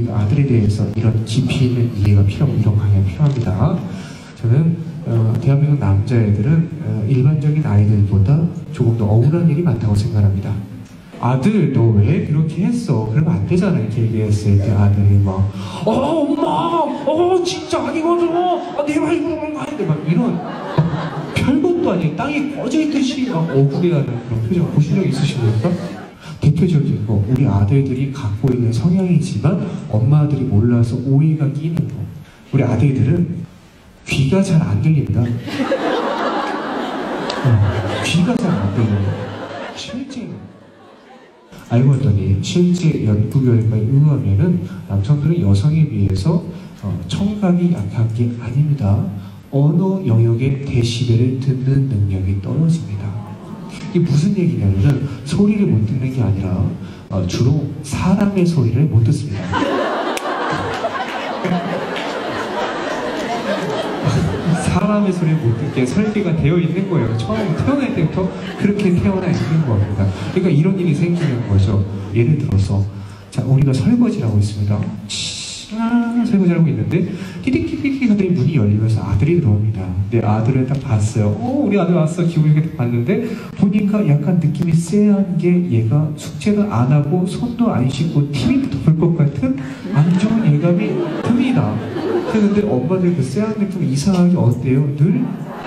우리가 아들에 대해서 이런 깊이 있는 이해가 필요하고 이런 강의가 필요합니다. 저는 대한민국 남자애들은 일반적인 아이들보다 조금 더 억울한 일이 많다고 생각합니다. 아들 너 왜 그렇게 했어? 그러면 안 되잖아. 이렇게 얘기했을 때 아들이 막 엄마 진짜 아니거든. 내가 이거 그런 거 아닌데 막 이런 별것도 아닌 땅이 꺼져있듯이 막 억울해하는 그런 표정 보신 적 있으십니까? 대표적인 거 우리 아들들이 갖고 있는 성향이지만 엄마들이 몰라서 오해가 끼는 거. 우리 아들들은 귀가 잘 안 들린다. 귀가 잘 안 들려요. 실제로 알고 봤더니 실제 연구 결과에 의하면은 남성들은 여성에 비해서 청각이 약한 게 아닙니다. 언어 영역의 데시벨을 듣는 능력이 떨어집니다. 이게 무슨 얘기냐면은 소리를 못 듣는 게 아니라 주로 사람의 소리를 못 듣습니다. 사람의 소리를 못 듣게 설계가 되어 있는 거예요. 처음 태어날 때부터 그렇게 태어나 있는 겁니다. 그러니까 이런 일이 생기는 거죠. 예를 들어서 자 우리가 설거지를 하고 있습니다. 설거지를 하고 있는데 띠릭띠릭 하더니 문이 열리면서 아들이 들어옵니다. 내 아들을 딱 봤어요. 우리 아들 왔어. 기분 좋게 봤는데 보니까 약간 느낌이 쎄한 게 얘가 숙제를 안 하고 손도 안 씻고 TV부터 볼 것 같은 안 좋은 예감이 듭니다. 근데 엄마들 그 쎄한 느낌 이상하게 어때요? 늘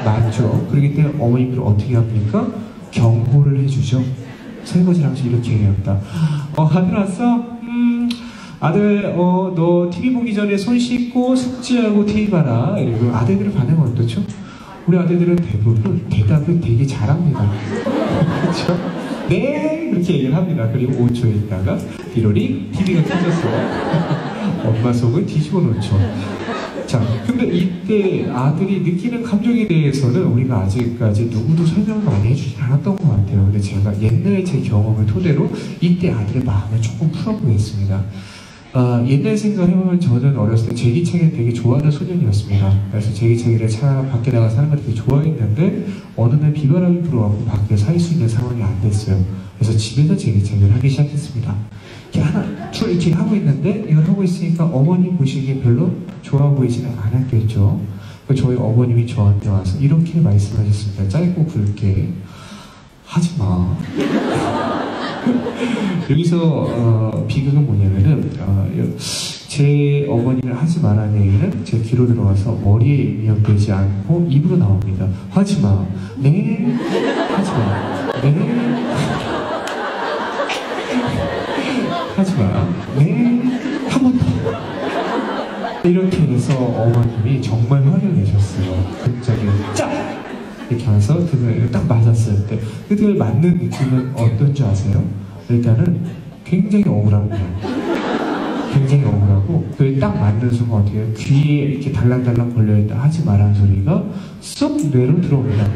많죠. 그렇기 때문에 어머님들 어떻게 합니까? 경고를 해주죠. 설거지를 하면서 이렇게 얘기합니다. 아들 왔어? 아들 너 TV 보기 전에 손 씻고 숙제하고 TV 봐라. 이러고 아들들의 반응은 어떻죠? 우리 아들들은 대부분 대답을 되게 잘합니다. 그렇죠? 네! 그렇게 얘기를 합니다. 그리고 5초 있다가 비로리 TV가 켜져서 엄마 속을 뒤집어 놓죠. 자, 근데 이때 아들이 느끼는 감정에 대해서는 우리가 아직까지 누구도 설명을 많이 해주지 않았던 것 같아요. 근데 제가 옛날에 제 경험을 토대로 이때 아들의 마음을 조금 풀어보겠습니다. 옛날 생각해보면 저는 어렸을 때 제기차기를 되게 좋아하는 소년이었습니다. 그래서 제기차기를 차 밖에 나가 사는 걸 되게 좋아했는데 어느 날 비바람이 불어갖고 밖에 살 수 있는 상황이 안 됐어요. 그래서 집에서 제기차기를 하기 시작했습니다. 이렇게 하나, 둘 이렇게 하고 있는데 이걸 하고 있으니까 어머니 보시기에 별로 좋아 보이지는 않았겠죠. 저희 어머님이 저한테 와서 이렇게 말씀하셨습니다. 짧고 굵게 하지마. 여기서 비극은 뭐냐면은 제 어머니를 하지 말라는 얘기는 제 귀로 들어와서 머리에 입력되지 않고 입으로 나옵니다. 하지마. 네. 하지마. 네. 하지마. 네. 한 번 더. 이렇게 해서 어머님이 정말 화를 내셨어요. 굉장히 짜! 이렇게 하면서 등을 딱 맞았을 때 그 등을 맞는 느낌은 어떤 줄 아세요? 일단은 굉장히 억울합니다. 굉장히 억울하고 그게 딱 맞는 순간 어떻게 해요? 귀에 이렇게 달랑달랑 걸려있다 하지 말라는 소리가 쏙 뇌로 들어옵니다.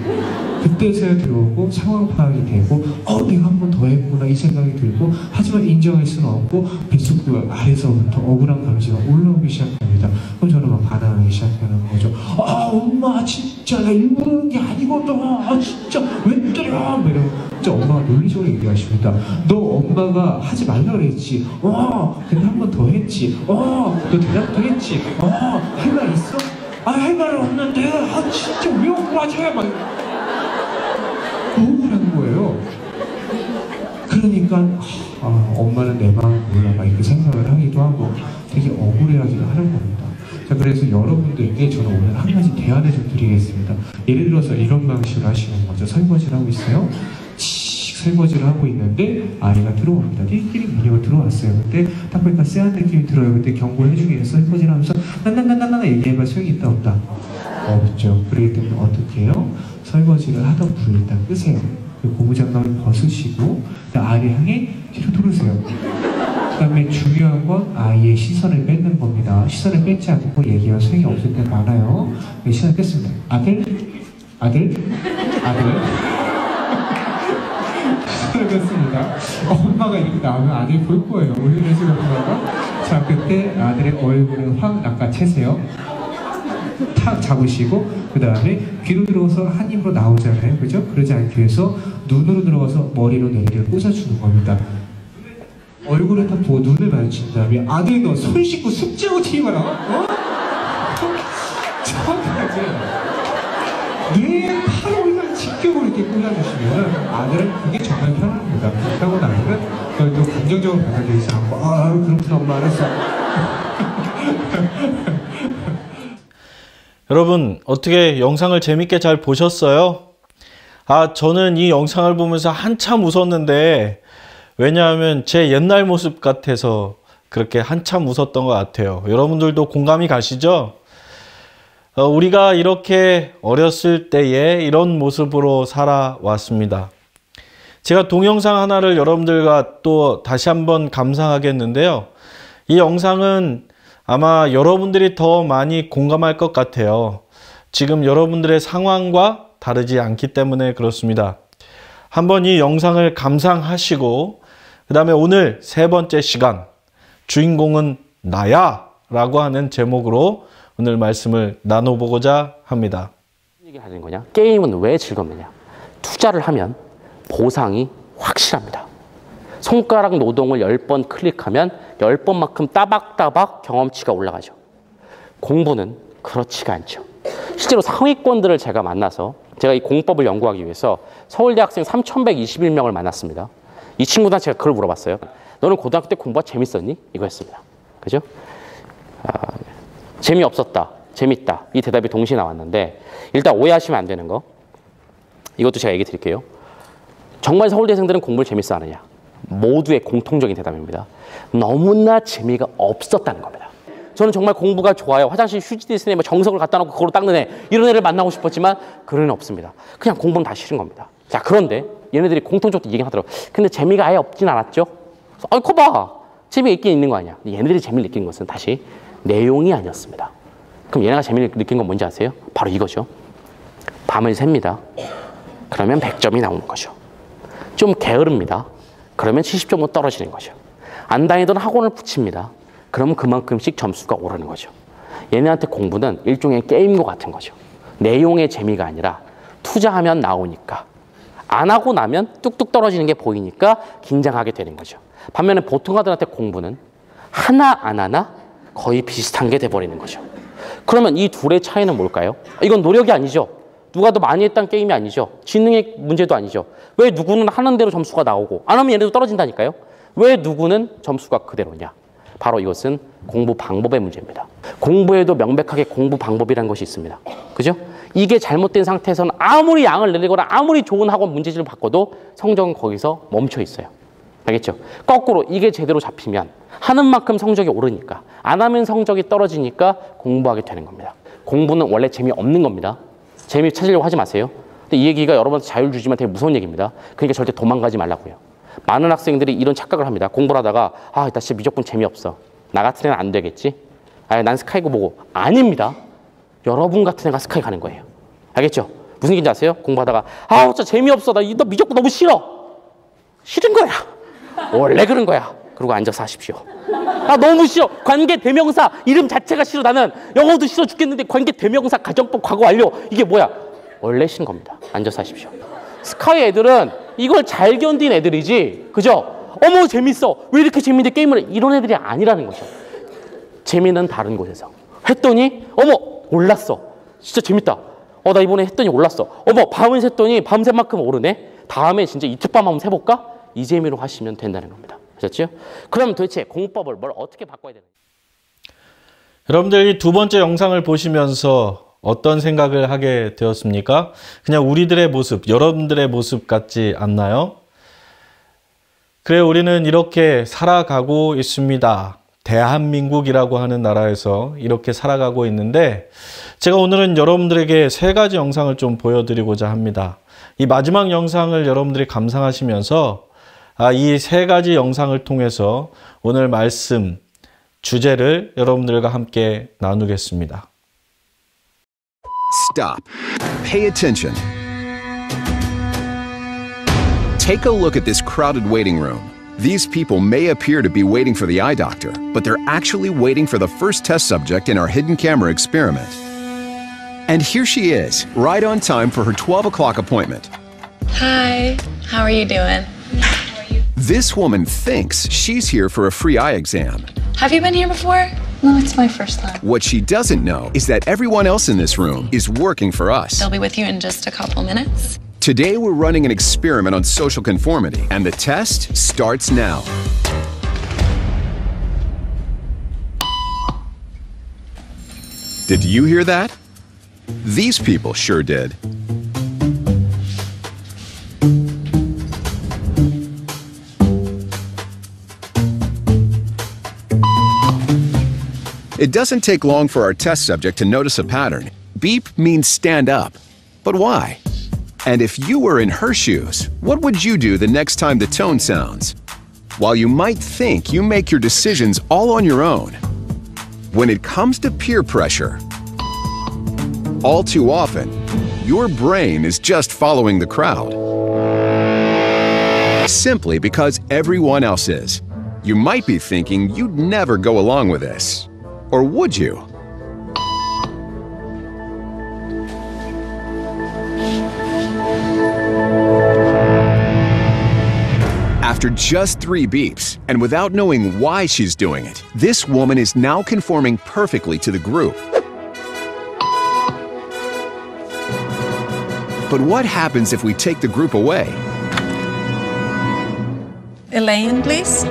그때서야 들어오고 상황 파악이 되고 내가 한 번 더 했구나 이 생각이 들고 하지만 인정할 수는 없고 뱃속구 아래서부터 억울한 감지가 올라오기 시작합니다. 그럼 저는 막 반항하기 시작하는 거죠. 엄마 진짜 나 일부러 그런 게 아니거든. 진짜 왜 때려? 이러고 진짜 엄마가 논리적으로 얘기하십니다. 너 엄마가 하지 말라 그랬지. 근데 한 번 더 했지. 너 대답도 했지. 할 말 있어? 할 말은 없는데. 진짜 왜 억울하지? 막 억울한 거예요. 그러니까 엄마는 내 마음 몰라 막 이렇게 생각을 하기도 하고 되게 억울해하기도 하는 겁니다. 자, 그래서 여러분들께 저는 오늘 한 가지 대안을 좀 드리겠습니다. 예를 들어서 이런 방식으로 하시는 거죠. 설거지를 하고 있어요. 설거지를 하고 있는데 아이가 들어옵니다. 띠리띠리 문이 들어왔어요. 그때 딱 보니까 쎄한 느낌이 들어요. 그때 경고를 해주기 위해서 설거지를 하면서 나나나나나 얘기해봐 소용이 있다 없다? 없죠. 그렇기 때문에 어떻게 해요? 설거지를 하던 불을 일단 끄세요. 그 고무장갑을 벗으시고 아이를 향해 뒤로 돌으세요. 그 다음에 중요한 건 아이의 시선을 뺏는 겁니다. 시선을 뺏지 않고 얘기가 소용이 없을 때 많아요. 시선을 뺐습니다. 아들 시선을 뺐습니다. 엄마가 이렇게 나오면 아들이 볼 거예요. 우리 내시가 보다가 자, 그때 아들의 얼굴을 확 낚아채세요. 탁 잡으시고 그 다음에 귀로 들어서 한 입으로 나오잖아요. 그죠? 그러지 않기 위해서 눈으로 들어가서 머리로 내리를 꽂아주는 겁니다. 얼굴을 딱 보고 눈을 마주친 다음에 아들 너 손 씻고 숙제하고 TV만 하고 정확하게 내 팔을 직격으로 이렇게 꽂아주시면 아들은 그게 정말 편합니다. 그렇다고 아들은 그걸 또 감정적으로 받아들이지 않고 아 그렇구나 엄마 알았어. 여러분 어떻게 영상을 재밌게 잘 보셨어요? 저는 이 영상을 보면서 한참 웃었는데 왜냐하면 제 옛날 모습 같아서 그렇게 한참 웃었던 것 같아요. 여러분들도 공감이 가시죠? 우리가 이렇게 어렸을 때에 이런 모습으로 살아왔습니다. 제가 동영상 하나를 여러분들과 또 다시 한번 감상하겠는데요. 이 영상은 아마 여러분들이 더 많이 공감할 것 같아요. 지금 여러분들의 상황과 다르지 않기 때문에 그렇습니다. 한번 이 영상을 감상하시고 그 다음에 오늘 세 번째 시간 주인공은 나야 라고 하는 제목으로 오늘 말씀을 나눠보고자 합니다. 얘기 하는 거냐? 게임은 왜 즐겁느냐? 투자를 하면 보상이 확실합니다. 손가락 노동을 10번 클릭하면 10번만큼 따박따박 경험치가 올라가죠. 공부는 그렇지가 않죠. 실제로 상위권들을 제가 만나서 제가 이 공법을 연구하기 위해서 서울대 학생 3,121명을 만났습니다. 이 친구들한테 제가 그걸 물어봤어요. 너는 고등학교 때 공부가 재밌었니? 이거 했습니다. 그죠? 재미없었다, 재밌다. 이 대답이 동시에 나왔는데 일단 오해하시면 안 되는 거. 이것도 제가 얘기 드릴게요. 정말 서울대생들은 공부를 재밌어 하느냐? 모두의 공통적인 대답입니다. 너무나 재미가 없었다는 겁니다. 저는 정말 공부가 좋아요. 화장실 휴지도 있으니 뭐 정석을 갖다 놓고 그걸로 닦는 애. 이런 애를 만나고 싶었지만 그런 애는 없습니다. 그냥 공부는 다 싫은 겁니다. 자, 그런데 얘네들이 공통적으로 얘기하더라고요. 근데 재미가 아예 없진 않았죠? 거 봐. 재미가 있긴 있는 거 아니야. 얘네들이 재미를 느낀 것은 다시 내용이 아니었습니다. 그럼 얘네가 재미를 느낀 건 뭔지 아세요? 바로 이거죠. 밤을 셉니다. 그러면 100점이 나오는 거죠. 좀 게으릅니다. 그러면 70점으로 떨어지는 거죠. 안 다니던 학원을 붙입니다. 그러면 그만큼씩 점수가 오르는 거죠. 얘네한테 공부는 일종의 게임과 같은 거죠. 내용의 재미가 아니라 투자하면 나오니까 안 하고 나면 뚝뚝 떨어지는 게 보이니까 긴장하게 되는 거죠. 반면에 보통 아들한테 공부는 하나 안 하나 거의 비슷한 게 돼버리는 거죠. 그러면 이 둘의 차이는 뭘까요? 이건 노력이 아니죠. 누가 더 많이 했다는 게임이 아니죠. 지능의 문제도 아니죠. 왜 누구는 하는 대로 점수가 나오고 안 하면 얘네도 떨어진다니까요. 왜 누구는 점수가 그대로냐. 바로 이것은 공부 방법의 문제입니다. 공부에도 명백하게 공부 방법이라는 것이 있습니다. 그죠? 이게 잘못된 상태에서는 아무리 양을 늘리거나 아무리 좋은 학원 문제집을 바꿔도 성적은 거기서 멈춰 있어요. 알겠죠? 거꾸로 이게 제대로 잡히면 하는 만큼 성적이 오르니까 안 하면 성적이 떨어지니까 공부하게 되는 겁니다. 공부는 원래 재미없는 겁니다. 재미 찾으려고 하지 마세요. 근데 이 얘기가 여러분한테 자유를 주지만 되게 무서운 얘기입니다. 그러니까 절대 도망가지 말라고요. 많은 학생들이 이런 착각을 합니다. 공부를 하다가 나 진짜 무조건 재미없어. 나 같은 애는 안 되겠지? 난 스카이고 보고. 아닙니다. 여러분 같은 애가 스카이 가는 거예요. 알겠죠? 무슨 얘기인지 아세요? 공부하다가 진짜 재미없어. 나 무조건 너무 싫어. 싫은 거야. 원래 그런 거야. 그리고 앉아서 하십시오. 너무 싫어. 관계 대명사 이름 자체가 싫어. 나는 영어도 싫어 죽겠는데 관계 대명사 가정법 과거 완료. 이게 뭐야? 원래 싫은 겁니다. 앉아서 하십시오. 스카이 애들은 이걸 잘 견딘 애들이지. 그죠? 어머 재밌어. 왜 이렇게 재밌는데 게임을 이런 애들이 아니라는 거죠. 재미는 다른 곳에서. 했더니 어머 올랐어. 진짜 재밌다. 나 이번에 했더니 올랐어. 어머 밤을 샜더니 밤새 만큼 오르네. 다음에 진짜 이틀밤 한번 세볼까? 이 재미로 하시면 된다는 겁니다. 아셨죠? 그럼 도대체 공법을 뭘 어떻게 바꿔야 되는지. 여러분들 이 두 번째 영상을 보시면서 어떤 생각을 하게 되었습니까? 그냥 우리들의 모습, 여러분들의 모습 같지 않나요? 그래, 우리는 이렇게 살아가고 있습니다. 대한민국이라고 하는 나라에서 이렇게 살아가고 있는데 제가 오늘은 여러분들에게 세 가지 영상을 좀 보여드리고자 합니다. 이 마지막 영상을 여러분들이 감상하시면서 이 세 가지 영상을 통해서 오늘 말씀, 주제를 여러분들과 함께 나누겠습니다. Stop. Pay attention. Take a look at this crowded waiting room. These people may appear to be waiting for the eye doctor, but they're actually waiting for the first test subject in our hidden camera experiment. And here she is, right on time for her 12 o'clock appointment. Hi, how are you doing? This woman thinks she's here for a free eye exam. Have you been here before? No, it's my first time. What she doesn't know is that everyone else in this room is working for us. They'll be with you in just a couple minutes. Today we're running an experiment on social conformity, and the test starts now. Did you hear that? These people sure did. It doesn't take long for our test subject to notice a pattern. Beep means stand up. But why? And if you were in her shoes, what would you do the next time the tone sounds? While you might think you make your decisions all on your own, when it comes to peer pressure, all too often, your brain is just following the crowd. Simply because everyone else is. You might be thinking you'd never go along with this. Or would you? After just 3 beeps, and without knowing why she's doing it, this woman is now conforming perfectly to the group. But what happens if we take the group away? Elaine, please.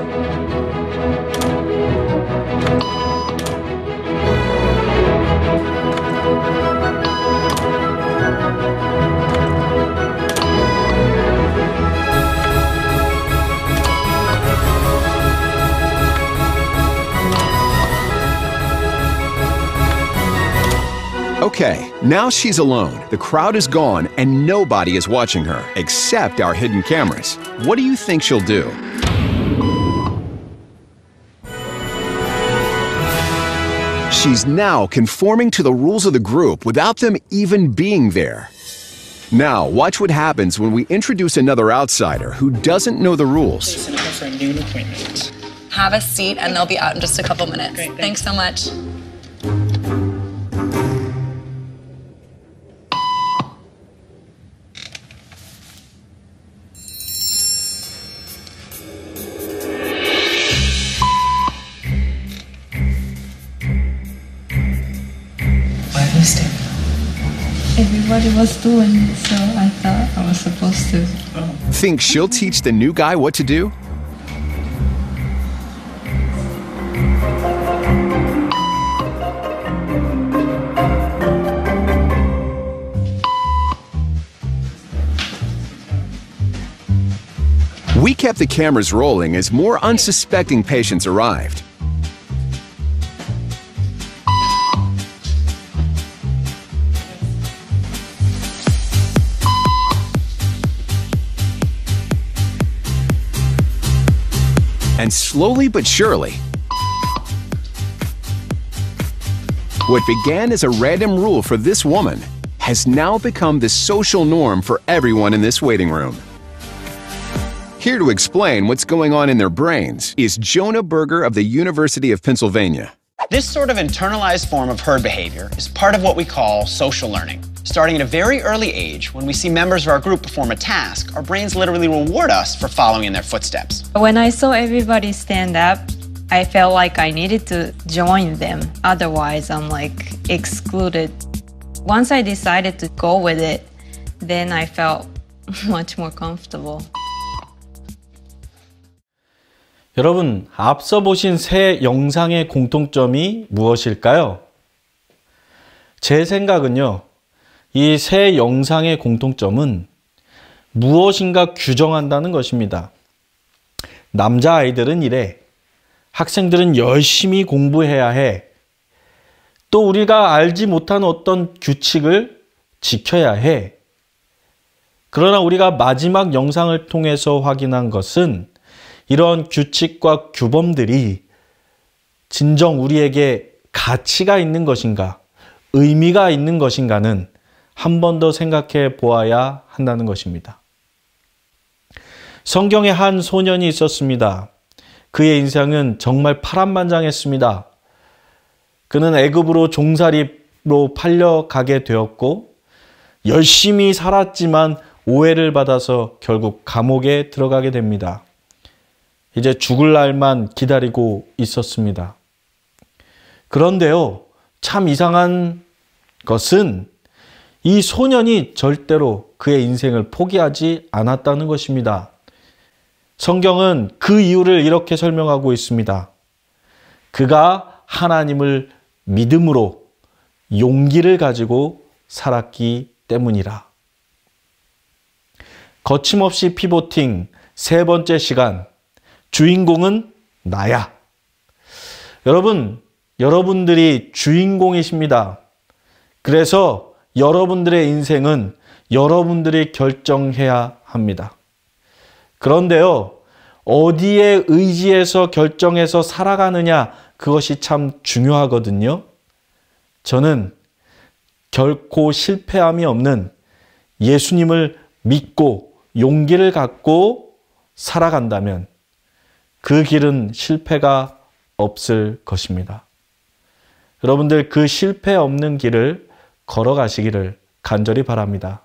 Okay, now she's alone. The crowd is gone and nobody is watching her, except our hidden cameras. What do you think she'll do? She's now conforming to the rules of the group without them even being there. Now, watch what happens when we introduce another outsider who doesn't know the rules. For a noon appointment. Have a seat and they'll be out in just a couple minutes. Great, thanks so much. Everybody was doing it, so I thought I was supposed to. Think she'll teach the new guy what to do? We kept the cameras rolling as more unsuspecting patients arrived. And slowly but surely, what began as a random rule for this woman has now become the social norm for everyone in this waiting room. Here to explain what's going on in their brains is Jonah Berger of the University of Pennsylvania. This sort of internalized form of herd behavior is part of what we call social learning. Starting at a very early age, when we see members of our group perform a task, our brains literally reward us for following in their footsteps. When I saw everybody stand up, I felt like I needed to join them. Otherwise, I'm like excluded. Once I decided to go with it, then I felt much more comfortable. 여러분, 앞서 보신 세 영상의 공통점이 무엇일까요? 제 생각은요, 이 세 영상의 공통점은 무엇인가 규정한다는 것입니다. 남자아이들은 이래, 학생들은 열심히 공부해야 해, 또 우리가 알지 못한 어떤 규칙을 지켜야 해. 그러나 우리가 마지막 영상을 통해서 확인한 것은 이런 규칙과 규범들이 진정 우리에게 가치가 있는 것인가, 의미가 있는 것인가는 한 번 더 생각해 보아야 한다는 것입니다. 성경에 한 소년이 있었습니다. 그의 인생은 정말 파란만장했습니다. 그는 애굽으로 종살이로 팔려가게 되었고 열심히 살았지만 오해를 받아서 결국 감옥에 들어가게 됩니다. 이제 죽을 날만 기다리고 있었습니다. 그런데요, 참 이상한 것은 이 소년이 절대로 그의 인생을 포기하지 않았다는 것입니다. 성경은 그 이유를 이렇게 설명하고 있습니다. 그가 하나님을 믿음으로 용기를 가지고 살았기 때문이라. 거침없이 피보팅 세 번째 시간, 주인공은 나야. 여러분, 여러분들이 주인공이십니다. 그래서 여러분들의 인생은 여러분들이 결정해야 합니다. 그런데요, 어디에 의지해서 결정해서 살아가느냐, 그것이 참 중요하거든요. 저는 결코 실패함이 없는 예수님을 믿고 용기를 갖고 살아간다면 그 길은 실패가 없을 것입니다. 여러분들 그 실패 없는 길을 걸어가시기를 간절히 바랍니다.